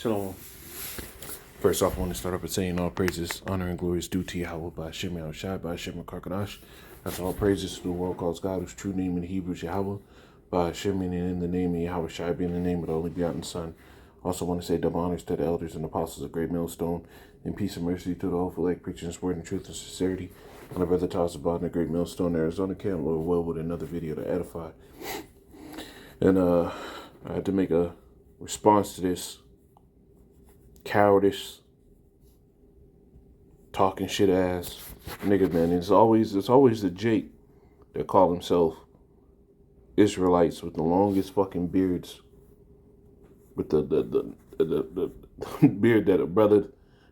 Shalom. First off, I want to start off by saying all praises, honor, and glory is due to Yahweh by Hashem Shai by Hashem Karkadash. That's all praises to the world calls God, whose true name in Hebrew is Yahweh, by Hashem and in the name of Yahweh Shai being the name of the only begotten Son. Also want to say double honors to the elders and apostles of Great Millstone, and peace and mercy to the hopeful elect preaching His word in truth and sincerity. And my brother Toss about in the Great Millstone, Arizona camp, Lord well with another video to edify. And I had to make a response to this cowardice, talking shit ass nigga, man. It's always the Jake that call himself Israelites with the longest fucking beards, with the beard that a brother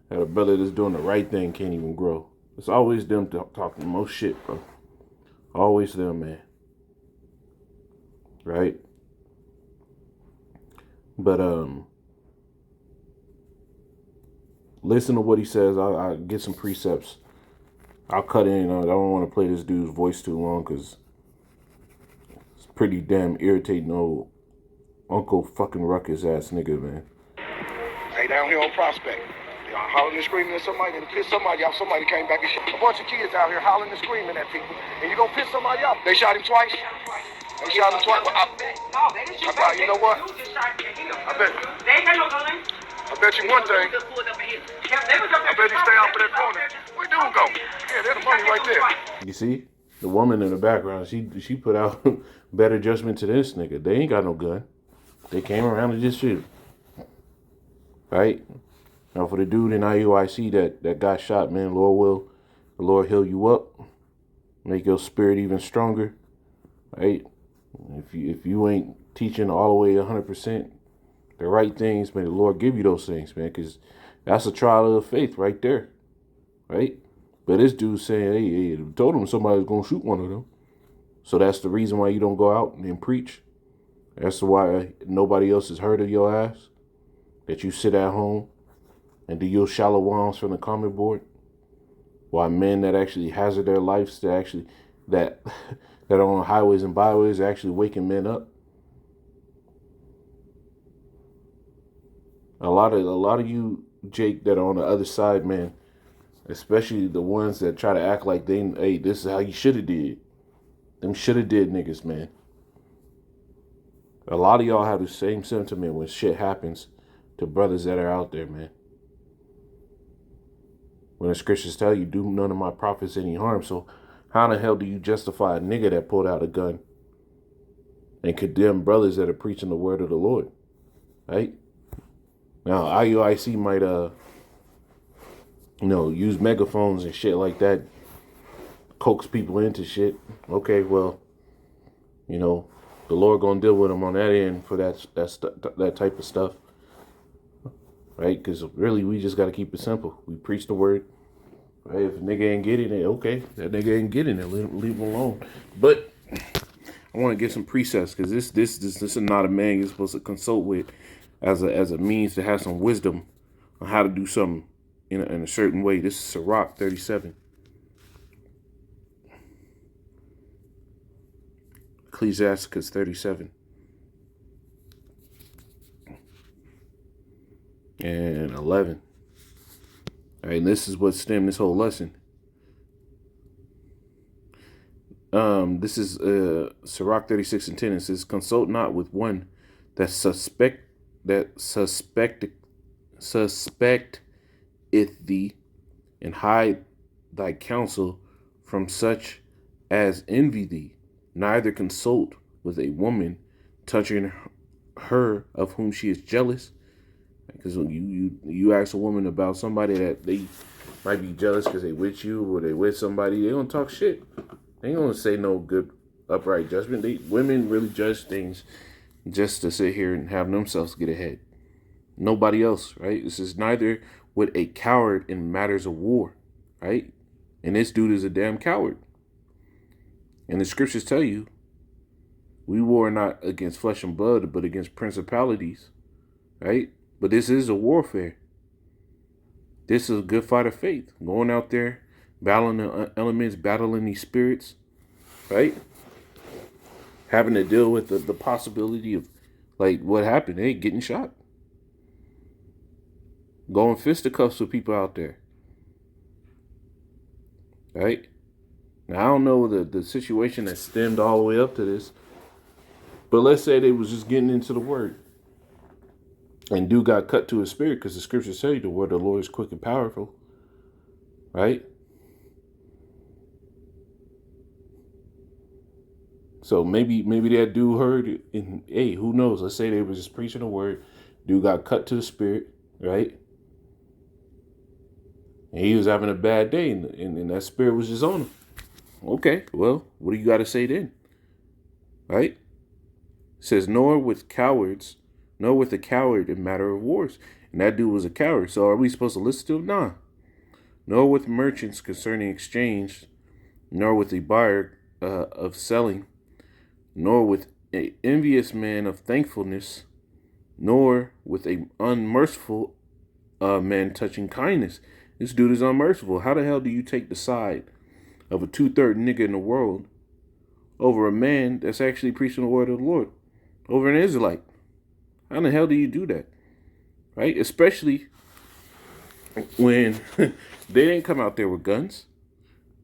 that's doing the right thing can't even grow. It's always them talking the most shit, bro. Always them, man. Right? But listen to what he says. I get some precepts. I'll cut in. I don't want to play this dude's voice too long because it's pretty damn irritating old Uncle fucking Ruckus ass nigga, man. Hey, down here on Prospect. They are hollering and screaming at somebody and piss somebody off. Somebody came back and shot a bunch of kids out here hollering and screaming at people. And you gonna piss somebody off. They shot him twice. They shot him twice. No, they didn't shoot back. You know what? I bet. They ain't got no gun. I bet you one thing. I bet he stay off of that corner. Where dude go? Yeah, there's the money right there. You see? The woman in the background, she put out better judgment to this nigga. They ain't got no gun. They came around and just shoot. Right? Now for the dude in IUIC that got shot, man, the Lord heal you up. Make your spirit even stronger. Right? If you ain't teaching all the way 100% the right things, may the Lord give you those things, man, because that's a trial of faith right there, right? But this dude saying, hey, told him somebody was going to shoot one of them. So that's the reason why you don't go out and preach. That's why nobody else has heard of your ass, that you sit at home and do your shallow wounds from the comment board. Why men that actually hazard their lives that are on highways and byways are actually waking men up. A lot of you, Jake, that are on the other side, man, especially the ones that try to act like hey, this is how you should have did. Them should have did niggas, man. A lot of y'all have the same sentiment when shit happens to brothers that are out there, man. When the scriptures tell you, do none of my prophets any harm. So how in the hell do you justify a nigga that pulled out a gun and condemn brothers that are preaching the word of the Lord? Right? Now, IUIC might, use megaphones and shit like that, coax people into shit. Okay, well, the Lord gonna deal with them on that end for that type of stuff, right? Because really, we just gotta keep it simple. We preach the word. Right? If a nigga ain't getting it, okay, that nigga ain't getting it. Leave him alone. But I want to get some precepts because this is not a man you're supposed to consult with as a means to have some wisdom on how to do something in a certain way. This is Sirach 37. Ecclesiasticus 37. And 11. All right, and this is what stemmed this whole lesson. This is Sirach 36 and 10. It says, consult not with one that suspecteth thee, and hide thy counsel from such as envy thee. Neither consult with a woman touching her of whom she is jealous. Because when you ask a woman about somebody that they might be jealous because they with you or they with somebody, they don't talk shit. They ain't gonna say no good upright judgment. Women really judge things just to sit here and have themselves get ahead. Nobody else, right? This is neither with a coward in matters of war, right? And this dude is a damn coward. And the scriptures tell you, we war not against flesh and blood, but against principalities, right? But this is a warfare. This is a good fight of faith. Going out there, battling the elements, battling these spirits, right? Having to deal with the possibility of, like, what happened, hey, getting shot. Go in fisticuffs with people out there. Right? Now, I don't know the situation that stemmed all the way up to this, but let's say they was just getting into the word. And dude got cut to his spirit because the scriptures say the word of the Lord is quick and powerful. Right? So maybe that dude heard it, and hey, who knows? Let's say they was just preaching the word. Dude got cut to the spirit, right? And he was having a bad day, and that spirit was just on him. Okay, well, what do you got to say then? Right? It says, nor with a coward in matter of wars. And that dude was a coward. So are we supposed to listen to him? Nah. Nor with merchants concerning exchange, nor with a buyer of selling, nor with an envious man of thankfulness, nor with a unmerciful man touching kindness. This dude is unmerciful. How the hell do you take the side of a 2/3 nigga in the world over a man that's actually preaching the word of the Lord, over an Israelite? How the hell do you do that? Right? Especially when they didn't come out there with guns.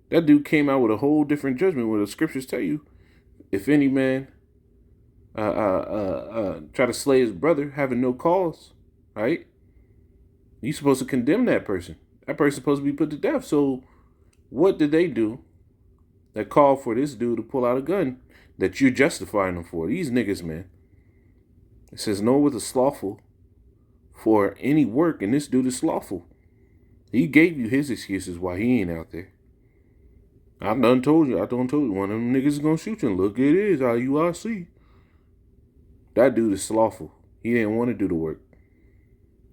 That dude came out with a whole different judgment where the scriptures tell you, if any man try to slay his brother having no cause, right? You're supposed to condemn that person. That person's supposed to be put to death. So what did they do that called for this dude to pull out a gun that you're justifying them for? These niggas, man. It says, no with a slothful for any work, and this dude is slothful. He gave you his excuses why he ain't out there. I done told you. One of them niggas is gonna shoot you. And look, it is IUIC. That dude is slothful. He didn't want to do the work,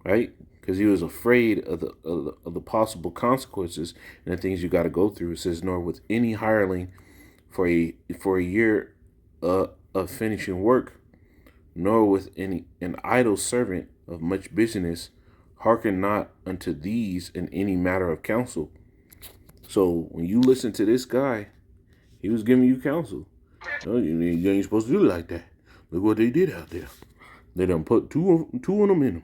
right? Because he was afraid of the possible consequences and the things you got to go through. It says, nor with any hireling for a year of finishing work, nor with an idle servant of much business, hearken not unto these in any matter of counsel. So when you listen to this guy, he was giving you counsel. Oh, you ain't supposed to do it like that. Look what they did out there. They done put two of them in them.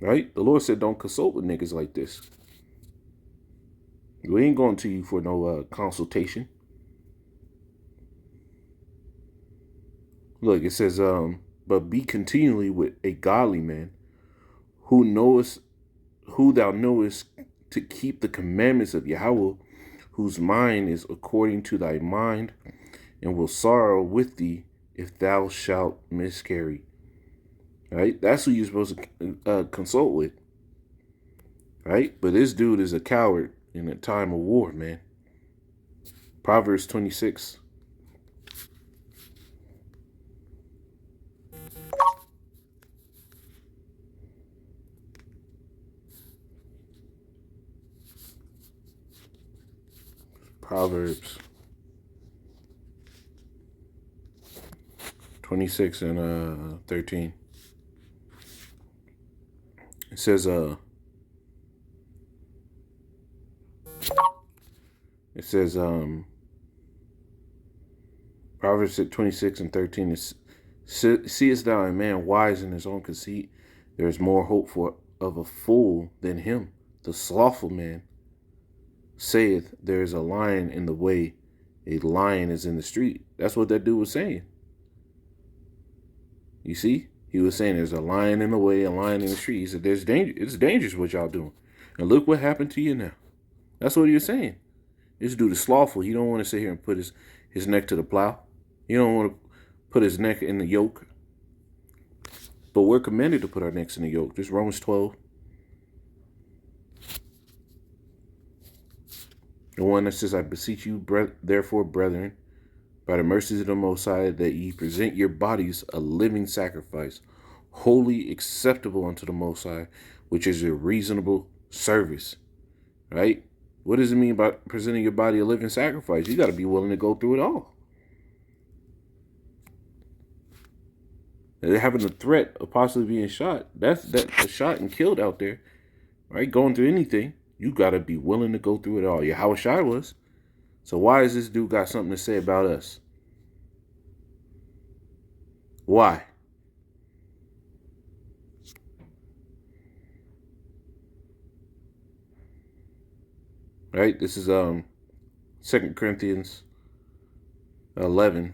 Right? The Lord said don't consult with niggas like this. We ain't going to you for no consultation. Look, it says, but be continually with a godly man who thou knowest to keep the commandments of Yahweh, whose mind is according to thy mind, and will sorrow with thee if thou shalt miscarry. Right? That's who you're supposed to consult with. Right? But this dude is a coward in a time of war, man. Proverbs 26. Proverbs 26 and 13. It says, Proverbs 26 and 13 is, seest thou a man wise in his own conceit? There is more hope of a fool than him. The slothful man saith, there is a lion in the way, a lion is in the street. That's what that dude was saying. You see? He was saying there's a lion in the way, a lion in the street. He said there's danger. It's dangerous what y'all doing. And look what happened to you now. That's what he was saying. This dude is slothful. He don't want to sit here and put his neck to the plow. He don't want to put his neck in the yoke. But we're commanded to put our necks in the yoke. This Romans 12. The one that says, I beseech you, therefore, brethren, by the mercies of the Most High, that ye present your bodies a living sacrifice, wholly acceptable unto the Most High, which is a reasonable service. Right? What does it mean by presenting your body a living sacrifice? You got to be willing to go through it all. They're having a threat of possibly being shot. That's shot and killed out there. Right? Going through anything. You got to be willing to go through it all. Yahushua was. So why has this dude got something to say about us? Why? Right? This is 2 Corinthians 11.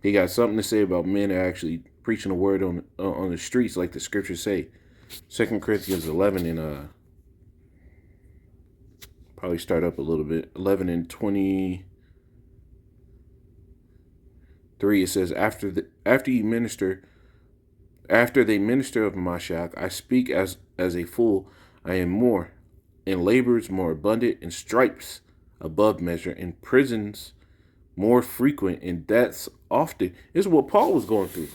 He got something to say about men actually preaching the word on the streets, like the scriptures say. 2 Corinthians 11 and probably start up a little bit. 11 and 23. It says, after they minister of Mashiach, I speak as a fool. I am more in labors more abundant, in stripes above measure, in prisons more frequent, in deaths often. This is what Paul was going through.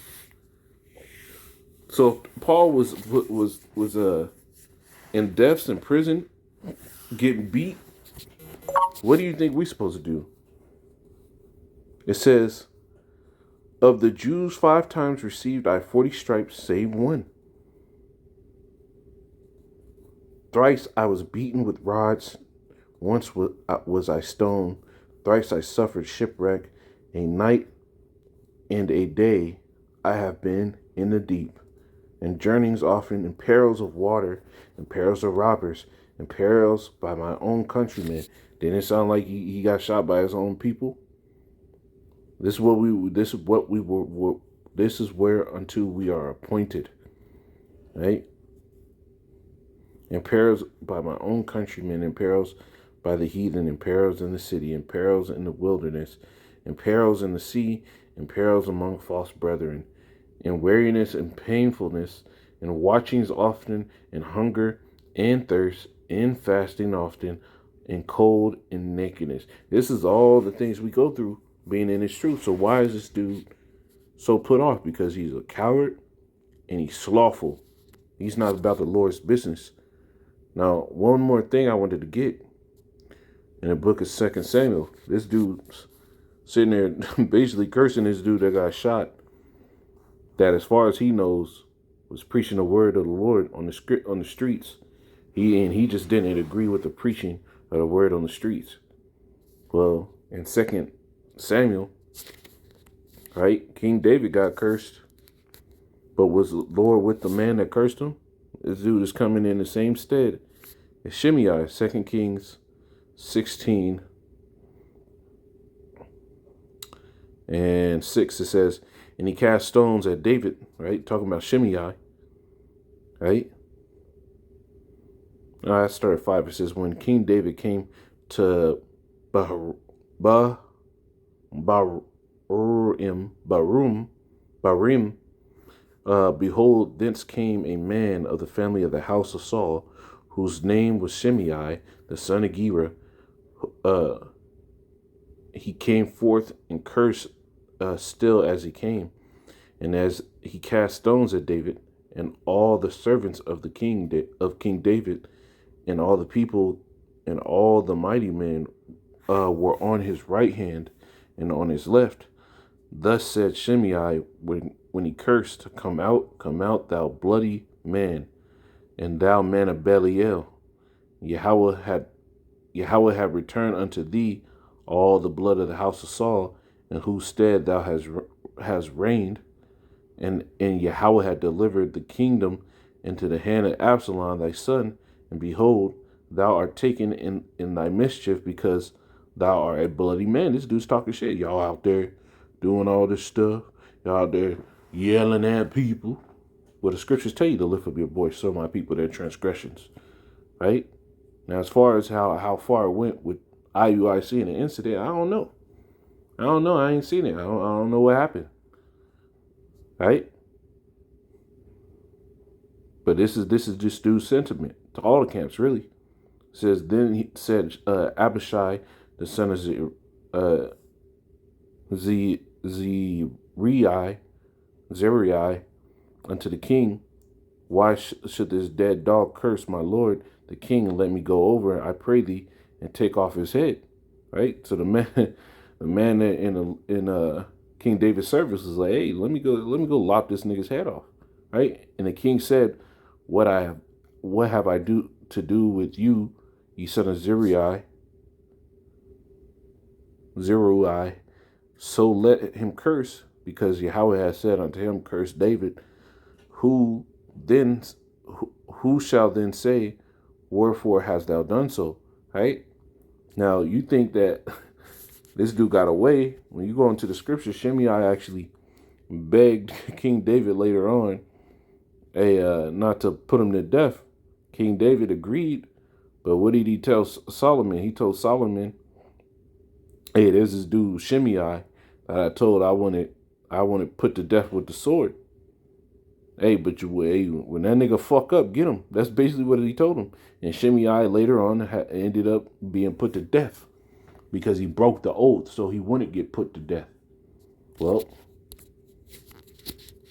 So Paul was in deaths in prison, getting beat. What do you think we're supposed to do? It says, of the Jews 5 times received I 40 stripes, save one. Thrice I was beaten with rods. Once was I stoned. Thrice I suffered shipwreck. A night and a day I have been in the deep, and journeyings often, in perils of water, in perils of robbers, in perils by my own countrymen. Didn't it sound like he got shot by his own people? This is where unto we are appointed. Right? In perils by my own countrymen, in perils by the heathen, in perils in the city, in perils in the wilderness, in perils in the sea, in perils among false brethren, in weariness and painfulness, in watchings often, in hunger and thirst, in fasting often, in cold and nakedness. This is all the things we go through being in his truth. So why is this dude so put off? Because he's a coward and he's slothful. He's not about the Lord's business. Now, one more thing I wanted to get in the book of 2 Samuel. This dude's sitting there basically cursing this dude that got shot, that as far as he knows was preaching the word of the Lord on the streets. He just didn't agree with the preaching of the word on the streets. Well, in 2 Samuel, right, King David got cursed, but was the Lord with the man that cursed him? This dude is coming in the same stead as Shimei. 2 Kings 16 and 6, it says, and he cast stones at David, right? Talking about Shimei, right? I started 5. It says, when King David came to Barim, behold, thence came a man of the family of the house of Saul, whose name was Shimei, the son of Gera. He came forth and cursed still as he came, and as he cast stones at David, and all the servants of the King David, and all the people, and all the mighty men were on his right hand and on his left. Thus said Shimei when he cursed, come out, thou bloody man, and thou man of Belial. Yahweh had returned unto thee all the blood of the house of Saul, in whose stead thou has reigned, and Yahweh had delivered the kingdom into the hand of Absalom thy son, and behold, thou art taken in thy mischief, because thou art a bloody man. This dude's talking shit. Y'all out there doing all this stuff. Y'all out there yelling at people. Well, the scriptures tell you to lift up your voice, so my people their transgressions. Right? Now, as far as how far it went with IUIC and the incident, I don't know. I ain't seen it. I don't know what happened. Right? But this is just dude's sentiment to all the camps, really. It says, then he said Abishai, the son of Zeruiah, unto the king, why should this dead dog curse my lord the king, and let me go over, I pray thee, and take off his head? Right? So the man in King David's service was like, hey, let me go lop this nigga's head off. Right? And the king said, what have I to do with you, ye son of Zeruiah? So let him curse, because Yahweh has said unto him, curse David. Who shall then say, Wherefore hast thou done so? Right? Now, you think that this dude got away. When you go into the scripture, Shimei actually begged King David later on not to put him to death. King David agreed, but what did he tell Solomon? He told Solomon, hey, there's this dude Shimei that I told I wanted put to death with the sword. Hey, but when that nigga fuck up, get him. That's basically what he told him. And Shimei later on ended up being put to death because he broke the oath, so he wouldn't get put to death. Well,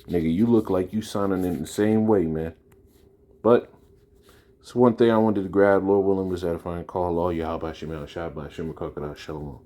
nigga, you look like you signing in the same way, man. But it's one thing I wanted to grab. Lord willing, was edifying. Call all Yahweh Shem El Shabbat Shem Shalom.